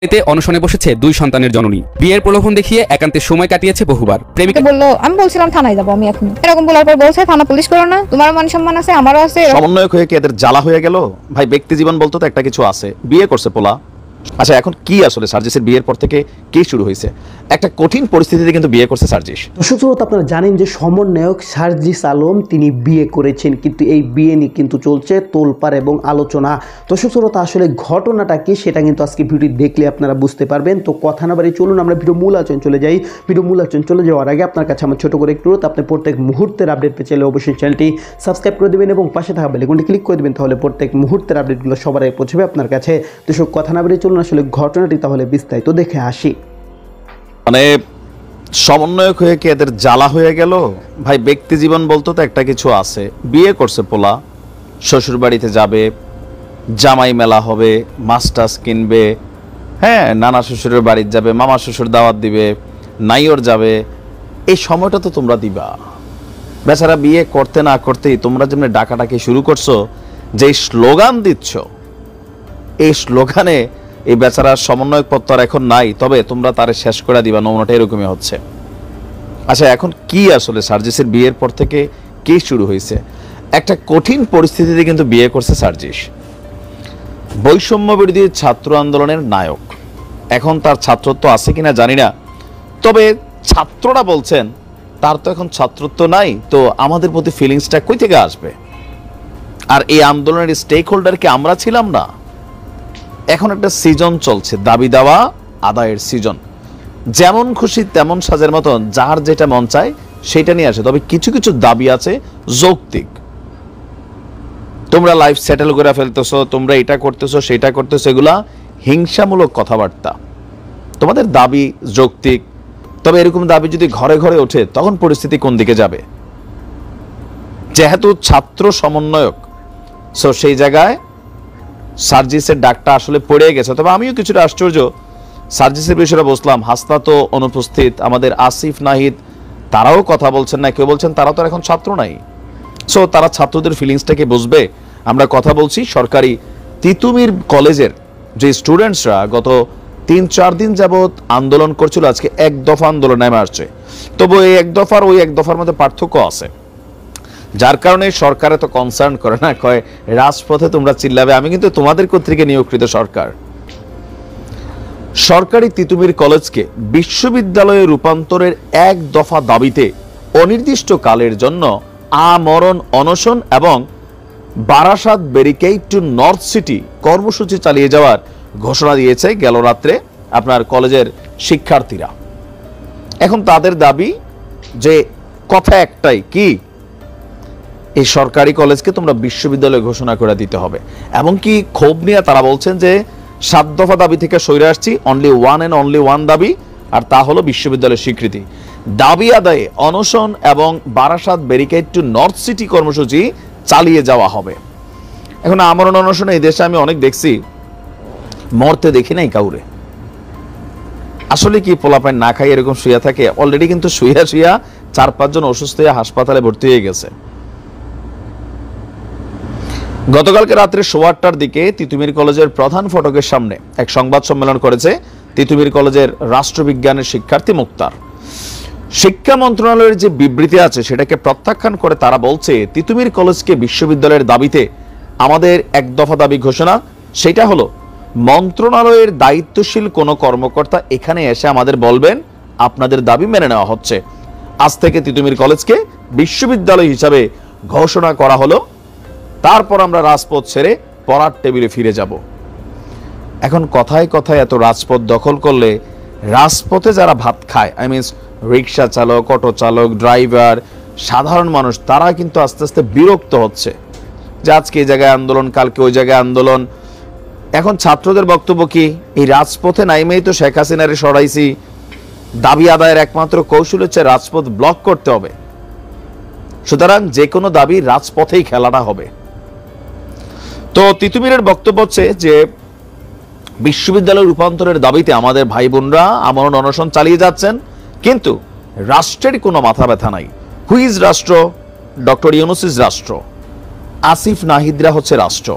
এতে অনশনে বসেছে 2 সন্তানের জননী। বিয়ের প্রলোভন দেখিয়ে একান্তে সময় কাটিয়েছে বহুবার। প্রেমিকা বললো, আমি বলছিলাম থানায় যাবো আমি এখন, এরকম বলার পর বলছে থানা পুলিশ করো না, তোমারও মান সম্মান আছে আমারও আছে। সমন্বয়ক হয়ে কি এদের জ্বালা হয়ে গেল? ভাই ব্যক্তি জীবন বলতো তো একটা কিছু আছে, বিয়ে করছে পোলা। আচ্ছা এখন কি আসলে সার্জিসের বিয়ের পর থেকে কি শুরু হয়েছে? একটা কঠিন পরিস্থিতিতে কিন্তু বিয়ে করছে সার্জিস। দর্শক আপনারা জানেন যে সমন্বয়ক সার্জিস আলম তিনি বিয়ে করেছেন, কিন্তু এই বিয়ে নিয়ে কিন্তু চলছে তোলপাড় এবং আলোচনা। দর্শক আসলে ঘটনাটা কি সেটা কিন্তু আজকে ভিডিও দেখলে আপনারা বুঝতে পারবেন। তো কথা না বাড়ি চলুন আমরা ভিডিও মূল আলোচনা চলে যাই। ভিডিও মূল আলোচনা চলে যাওয়ার আগে আপনার কাছে আমার ছোট করে একটু অনুরোধ, আপনি প্রত্যেক মুহূর্তের আপডেট পেতে চাইলে অবশ্যই চ্যানেলটি সাবস্ক্রাইব করে দেবেন এবং পাশে থাকা বেল আইকনটি ক্লিক করে দেবেন, তাহলে প্রত্যেক মুহূর্তের আপডেটগুলো সবার আগে পৌঁছবে আপনার কাছে। দর্শক কথা না বাড়ি চলুন আসলে ঘটনাটি তাহলে বিস্তারিত দেখে আসি। মানে সমন্বয়ক হয়ে কি এদের জ্বালা হয়ে গেল? ভাই ব্যক্তি জীবন বলতো তো একটা কিছু আছে, বিয়ে করছে পোলা, শ্বশুর বাড়িতে যাবে, জামাই মেলা হবে, মাস্টার্স কিনবে, হ্যাঁ নানা শ্বশুরের বাড়িতে যাবে, মামা শ্বশুর দাওয়াত দিবে, নাইওর যাবে, এই সময়টা তো তোমরা দিবা। বেচারা বিয়ে করতে না করতেই তোমরা যেমনি ডাকাডাকি শুরু করছো, যে স্লোগান দিচ্ছ, এই স্লোগানে এই বেচারা সমন্বয়ক পদ এখন নাই, তবে তোমরা তারে শেষ করে দিবা, নমুনাটা এরকমই হচ্ছে। আচ্ছা এখন কি আসলে সার্জিসের বিয়ের পর থেকে কি শুরু হয়েছে? একটা কঠিন পরিস্থিতিতে কিন্তু বিয়ে করছে সার্জিস। বৈষম্য বিরোধী ছাত্র আন্দোলনের নায়ক, এখন তার ছাত্রত্ব আছে কিনা জানি না, তবে ছাত্ররা বলছেন তার তো এখন ছাত্রত্ব নাই, তো আমাদের প্রতি ফিলিংসটা কই থেকে আসবে? আর এই আন্দোলনের স্টেক হোল্ডার কি আমরা ছিলাম না? এখন একটা সিজন চলছে, দাবি দাওয়া আদায়ের সিজন, যেমন খুশি তেমন সাজের মতন যার যেটা মন চায় সেটা নিয়ে আসে। তবে কিছু কিছু দাবি আছে যৌক্তিক। তোমরা লাইফ সেটেল করে ফেলতেছো, তোমরা এটা করতেছো সেটা করতেছো, এগুলা হিংসামূলক কথাবার্তা। তোমাদের দাবি যৌক্তিক, তবে এরকম দাবি যদি ঘরে ঘরে ওঠে তখন পরিস্থিতি কোন দিকে যাবে? যেহেতু ছাত্র সমন্বয়ক, সো সেই জায়গায় সার্জিসের ডাকটা আসলে পড়ে গেছে। তবে আমিও কিছুটা আশ্চর্য, সার্জিসের বিষয়টা বসলাম, হাসনা তো অনুপস্থিত, আমাদের আসিফ নাহিদ তারাও কথা বলছেন না, কেউ বলছেন তারা তো এখন ছাত্র নাই, সো তারা ছাত্রদের ফিলিংসটাকে বুঝবে। আমরা কথা বলছি সরকারি তিতুমির কলেজের যে স্টুডেন্টসরা গত 3-4 দিন যাবৎ আন্দোলন করছিল, আজকে এক দফা আন্দোলন নেমে আসছে। তবু এই এক দফার ওই এক দফার মধ্যে পার্থক্য আছে, যার কারণে সরকার এত কনসার্ন করে না, কয় রাজপথে তোমরা চিল্লাবে, আমি কিন্তু তোমাদের কর্তৃক নিয়োগকৃত সরকার। সরকারি তিতুমির কলেজকে বিশ্ববিদ্যালয়ে রূপান্তরের এক দফা দাবিতে অনির্দিষ্টকালের জন্য আমরণ অনশন এবং Barasat barricade two north city কর্মসূচি চালিয়ে যাওয়ার ঘোষণা দিয়েছে গেল রাত্রে আপনার কলেজের শিক্ষার্থীরা। এখন তাদের দাবি যে কথা একটাই, কি এই সরকারি কলেজকে তোমরা বিশ্ববিদ্যালয় ঘোষণা করে দিতে হবে। এমনকি ক্ষোভ নিয়ে তারা বলছেন যে 7 দফা দাবি থেকে সরে আসছি, অনলি ওয়ান দাবি, আর তা হলো বিশ্ববিদ্যালয়ের স্বীকৃতি। দাবি আদায়ে অনশন এবং Barasat barricade two north city কর্মসূচি চালিয়ে যাওয়া হবে। এখন আমরণ অনশনে এই দেশে আমি অনেক দেখছি, মরতে দেখি নাই কাউরে। আসলে কি পোলাপাইন না খাই এরকম শুয়ে থাকে? অলরেডি কিন্তু শুয়া 4-5 জন অসুস্থ হয়ে হাসপাতালে ভর্তি হয়ে গেছে। গতকালকে রাত্রে 8:15টার দিকে তিতুমির কলেজের প্রধান ফটকের সামনে এক সংবাদ সম্মেলন করেছে তিতুমির কলেজের রাষ্ট্রবিজ্ঞানের শিক্ষার্থী মুক্তার। শিক্ষা মন্ত্রণালয়ের যে বিবৃতি আছে সেটাকে প্রত্যাখ্যান করে তারা বলছে, তিতুমির কলেজকে বিশ্ববিদ্যালয়ের দাবিতে আমাদের এক দফা দাবি ঘোষণা, সেটা হলো মন্ত্রণালয়ের দায়িত্বশীল কোনো কর্মকর্তা এখানে এসে আমাদের বলবেন আপনাদের দাবি মেনে নেওয়া হচ্ছে। আজ থেকে তিতুমির কলেজকে বিশ্ববিদ্যালয় হিসাবে ঘোষণা করা হলো, তারপর আমরা রাজপথ ছেড়ে পড়ার টেবিলে ফিরে যাব। এখন কথায় কথায় এত রাজপথ দখল করলে রাজপথে যারা ভাত খায়, আই মিনস রিক্সা চালক, অটো চালক, ড্রাইভার, সাধারণ মানুষ, তারা কিন্তু আস্তে আস্তে বিরক্ত হচ্ছে যে আজকে এই জায়গায় আন্দোলন, কালকে ওই জায়গায় আন্দোলন। এখন ছাত্রদের বক্তব্য কি, এই রাজপথে নাইমেই তো শেখ হাসিনারে সরাইছি, দাবি আদায়ের একমাত্র কৌশল হচ্ছে রাজপথ ব্লক করতে হবে, সুতরাং যে কোনো দাবি রাজপথেই খেলাটা হবে। তো তিতুমিরের বক্তব্য হচ্ছে যে বিশ্ববিদ্যালয় রূপান্তরের দাবিতে আমাদের ভাই বোনরা আমরণ অনশন চালিয়ে যাচ্ছেন, কিন্তু রাষ্ট্রের কোনো মাথা ব্যথা নাই। হুইজ রাষ্ট্র? ডক্টর ইউনূসের রাষ্ট্র, আসিফ নাহিদরা হচ্ছে রাষ্ট্র।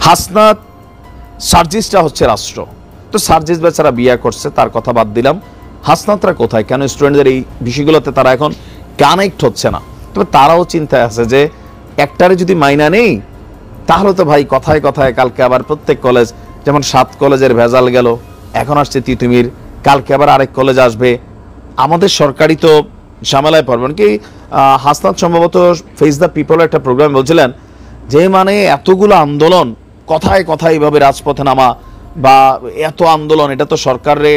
হাসনাত সার্জিসটা হচ্ছে রাষ্ট্র। তো সার্জিস বেচারা বিয়ে করছে, তার কথা বাদ দিলাম। হাসনাতরা কোথায়? কেন স্টুডেন্টদের এই বিষয়গুলোতে তারা এখন কানেক্ট হচ্ছে না? তবে তারাও চিন্তায় আছে যে একটারে যদি মাইনা নেই তাহলে তো ভাই কথায় কথায় কালকে আবার প্রত্যেক কলেজ, যেমন 7 কলেজের ভেজাল গেল, এখন আসছে তিতুমির, কালকে আবার আরেক কলেজ আসবে। আমাদের সরকারি তো ঝামেলায় পড়বেন কি। হাসনাত সম্ভবত ফেস দ্য পিপল একটা প্রোগ্রাম বলছিলেন যে মানে এতগুলো আন্দোলন, কথায় কথায় এইভাবে রাজপথে নামা বা এত আন্দোলন, এটা তো সরকারে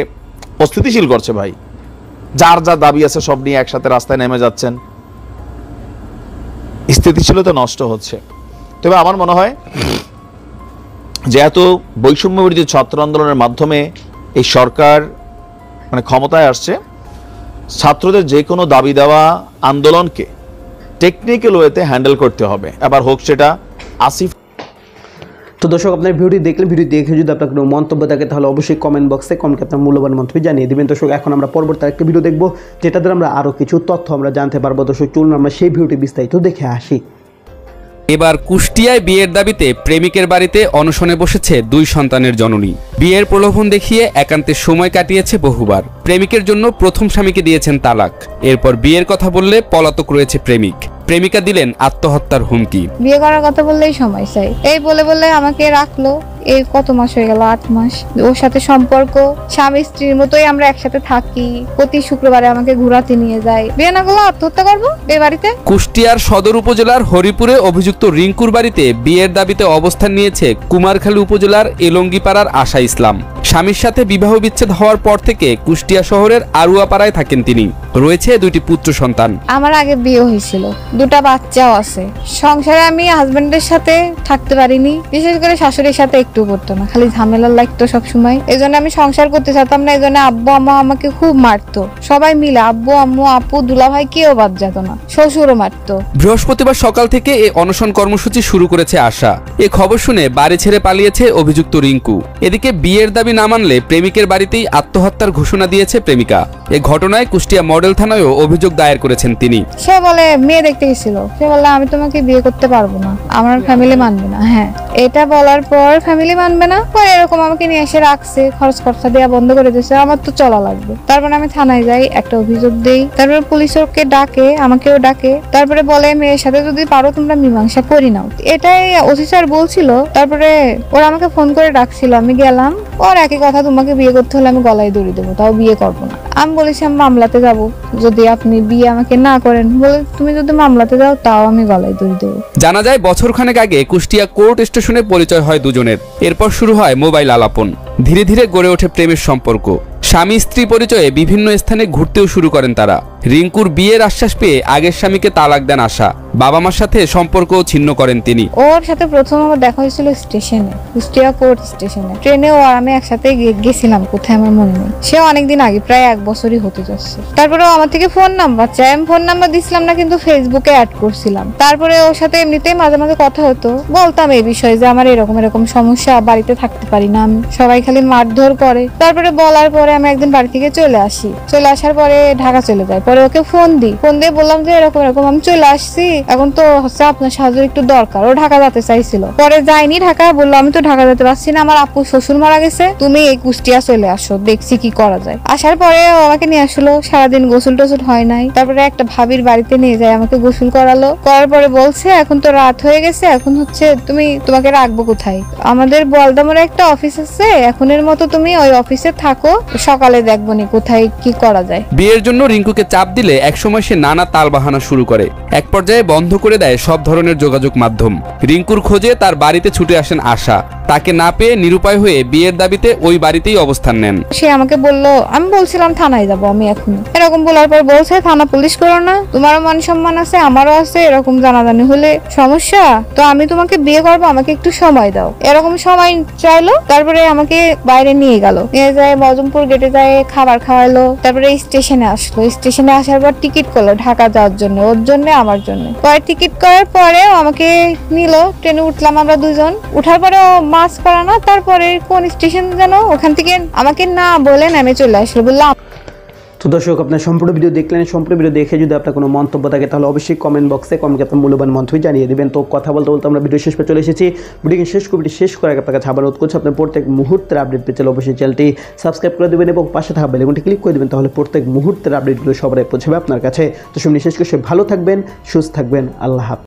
অস্থিতিশীল করছে ভাই। যার যা দাবি আছে সব নিয়ে একসাথে রাস্তায় নেমে যাচ্ছেন, স্থিতিশীলতা নষ্ট হচ্ছে। তবে আমার মনে হয় যেহেতু বৈষম্য বিরোধী ছাত্র আন্দোলনের মাধ্যমে এই সরকার মানে ক্ষমতায় আসছে, ছাত্রদের যে কোনো দাবি দেওয়া আন্দোলনকে টেকনিক্যাল ওয়েতে হ্যান্ডেল করতে হবে, এবার হোক সেটা আসিফ। তো দর্শক, আপনার ভিডিওটি দেখলে, ভিডিও দেখে যদি আপনার কোনো মন্তব্য থাকে তাহলে অবশ্যই কমেন্ট বক্সে কমেন্টে আপনার মূল্যবান মন্তব্য জানিয়ে দেবেন। দর্শক, এখন আমরা পরবর্তী একটা ভিডিও দেখবো যেটা দ্বারা আমরা আরও কিছু তথ্য আমরা জানতে পারবো। দর্শক, চলুন আমরা সেই ভিডিওটি বিস্তারিত দেখে আসি। এবার কুষ্টিয়ায় বিয়ের দাবিতে প্রেমিকের বাড়িতে অনশনে বসেছে 2 সন্তানের জননী। বিয়ের প্রলোভন দেখিয়ে একান্তে সময় কাটিয়েছে বহুবার। প্রেমিকের জন্য প্রথম স্বামীকে দিয়েছেন তালাক। এরপর বিয়ের কথা বললে পলাতক রয়েছে প্রেমিক। প্রেমিকা দিলেন আত্মহত্যার হুমকি। বিয়ে করার কথা বললেই সময় চাই, এই বলে বলে আমাকে রাখলো। এই কত মাস হয়ে গেল, 8 মাস। ওর সাথে সম্পর্ক স্বামী স্ত্রীর মতোই, আমরা একসাথে থাকি। প্রতি শুক্রবারে আমাকে ঘোরাতে নিয়ে যায়। বিয়ে না করলে আত্মহত্যা করবো এই বাড়িতে। কুষ্টিয়ার সদর উপজেলার হরিপুরে অভিযুক্ত রিঙ্কুর বাড়িতে বিয়ের দাবিতে অবস্থান নিয়েছে কুমারখালী উপজেলার এলঙ্গিপাড়ার আশা ইসলাম। স্বামীর সাথে বিবাহ বিচ্ছেদ হওয়ার পর থেকে কুষ্টিয়া শহরের আরুয়াপাড়ায় থাকেন তিনি। রয়েছে 2টি পুত্র সন্তান। আমার আগে বিয়ে হয়েছিল, 2টা বাচ্চাও আছে। সংসারে আমি হাজবেন্ডের সাথে থাকতে পারিনি, বিশেষ করে শাশুড়ির সাথে একটু করতো না, খালি ঝামেলা লাগতো সবসময়। এই জন্য আমি সংসার করতে চাইতাম না। এই জন্য আব্বু আম্মা আমাকে খুব মারতো, সবাই মিলে, আব্বু আম্মু আপু দুলাভাই কেউ বাদ যেত না, শ্বশুরও মারতো। বৃহস্পতিবার সকাল থেকে এই অনশন কর্মসূচি শুরু করেছে আশা। এ খবর শুনে বাড়ি ছেড়ে পালিয়েছে অভিযুক্ত রিঙ্কু। এদিকে বিয়ের দাবি না মানলে প্রেমিকের বাড়িতেই আত্মহত্যার ঘোষণা দিয়েছে প্রেমিকা। এ ঘটনায় কুষ্টিয়া মডেল থানায়ও অভিযোগ দায়ের করেছেন তিনি। সে বলে মেয়ে দেখতে গেছিল, সে বললো আমি তোমাকে বিয়ে করতে পারবো না, আমার ফ্যামিলি মানবে না। হ্যাঁ, এটা বলার পর ফ্যামিলি মানবে না, পরে এরকম আমাকে নিয়ে এসে রাখছে, খরচ খরচা দেওয়া বন্ধ করে দিয়েছে। আমার তো চলা লাগবে। তারপরে আমি থানায় যাই, একটা অভিযোগ দেই। তারপরে পুলিশ ওকে ডাকে, আমাকেও ডাকে। তারপরে বলে মেয়ের সাথে যদি পারো তোমরা মীমাংসা করি নাও, এটাই ওসি স্যার বলছিল। তারপরে ওরা আমাকে ফোন করে ডাকছিল, আমি গেলাম। ওর একই কথা, তোমাকে বিয়ে করতে হলে আমি গলায় দড়ি দেবো, তাও বিয়ে করবো না। আমি বলেছি আমি মামলাতে যাবো, যদি আপনি বিয়ে আমাকে না করেন। বলে তুমি যদি মামলাতে যাও তাও আমি গলায় দড়ি দেবো। জানা যায় বছরখানেক আগে কুষ্টিয়া কোর্ট স্টেশনে পরিচয় হয় দুজনের। এরপর শুরু হয় মোবাইল আলাপন। ধীরে ধীরে গড়ে ওঠে প্রেমের সম্পর্ক। স্বামী স্ত্রী পরিচয়ে বিভিন্ন স্থানে ঘুরতেও শুরু করেন তারা। রিঙ্কুর বিয়ের আশ্বাস পেয়ে আগের স্বামীকে তালাক দেন আশা। বাবা মার সাথে সম্পর্কও ছিন্ন করেন তিনি। ওর সাথে প্রথম আমার দেখা হয়েছিল স্টেশনে, কুষ্টিয়া কোর্ট স্টেশনে। ট্রেনে ও আর আমি একসাথে গেছিলাম, কোথায় আমার মনে নেই। সে অনেকদিন আগে, প্রায় 1 বছরই হতে যাচ্ছে। তারপরে ও আমার থেকে ফোন নাম্বার চাই, আমি ফোন নাম্বার দিছিলাম না, কিন্তু ফেসবুকে অ্যাড করছিলাম। তারপরে ওর সাথে এমনিতেই মাঝে মাঝে কথা হতো, বলতাম এই বিষয়ে যে আমার এরকম এরকম সমস্যা, বাড়িতে থাকতে পারি না আমি, সবাই খালি মারধর করে। তারপরে বলার পরে আমি একদিন বাড়ি থেকে চলে আসি। চলে আসার পরে ঢাকা চলে যাই। পরে ওকে ফোন দিয়ে বললাম যে এরকম এরকম আমি চলে আসছি, এখন তো হচ্ছে আপনার সাহায্য একটু দরকার। ও ঢাকা যেতে চাইছিল, পরে যাইনি ঢাকা। বললো আমি তো ঢাকা যেতে পারছি না, আমার আপু শ্বশুর মারা গেছে, তুমি এই কুষ্টিয়া চলে আসো, দেখছি কি করা যায়। আসার পরে ও আমাকে নিয়ে আসলো, সারাদিন গোসল টোসল হয় নাই। তারপরে একটা ভাবির বাড়িতে নিয়ে যায়, আমাকে গোসল করালো। করার পরে বলছে এখন তো রাত হয়ে গেছে, এখন হচ্ছে তোমাকে রাখবো কোথায়, আমাদের বলদামরে একটা অফিস আছে, এখনের মতো তুমি ওই অফিসে থাকো, সকালে দেখবো নি কোথায় কি করা যায়। বিয়ের জন্য রিঙ্কুকে চাপ দিলে একসময় সে নানা তালবাহানা শুরু করে। এক পর্যায়ে বন্ধ করে দেয় সব ধরনের যোগাযোগ মাধ্যম। রিঙ্কুর খোঁজে তার বাড়িতে ছুটে আসেন আশা। তাকে না পেয়ে নিরুপায় হয়ে বিয়ের দাবিতে ওই বাড়িতেই অবস্থান নেন। সে আমাকে বললো, আমি বলছিলাম থানায় যাবো আমি এখন। এরকম বলার পর বলছে থানা পুলিশ করো না, তোমারও মান সম্মান আছে আমারও আছে, এরকম জানাজানি হলে সমস্যা, তো আমি তোমাকে বিয়ে করবো, আমাকে একটু সময় দাও। এরকম সময় চাইলো। তারপরে আমাকে বাইরে নিয়ে গেল, নিয়ে যায় মজমপুর গেটে যায়, খাবার খাওয়ালো। তারপরে স্টেশনে আসলো, স্টেশনে আসার পর টিকিট করলো ঢাকা যাওয়ার জন্য, ওর জন্য আমার জন্য। পরে টিকিট করার পরে আমাকে নিল, ট্রেনে উঠলাম আমরা দুজন। উঠার পরে ও মাস্ক পরা না, তারপরে কোন স্টেশন যেন, ওখান থেকে আমাকে না বলে নেমে চলে আসলো। বললাম তো দর্শক, আপনার সম্পূর্ণ ভিডিও দেখলেন। সম্পূর্ণ ভিডিও দেখে যদি আপনার কোনো মন্তব্য থাকে তাহলে অবশ্যই কমেন্ট বক্সে কমেন্টে আপনার মূল্যবান মন্তব্য জানিয়ে দেবেন। তো কথা বলতে বলতে আমরা ভিডিও শেষ পর্যন্ত চলে এসেছি। ভিডিওকে শেষ করে আপনার কাছে আবার অনুরোধ করছি, আপনার প্রত্যেক মুহূর্তের আপডেট পেতে অবশ্যই চ্যানেলটি সাবস্ক্রাইব করে দেবেন এবং পাশে থাকা বেল আইকনটি ক্লিক করে দেবেন, তাহলে প্রত্যেক মুহূর্তের আপডেটগুলো সবাই পৌঁছাবে আপনার কাছে। তো শুনে শেষ করে ভালো থাকবেন, সুস্থ থাকবেন, আল্লাহ হাফেজ।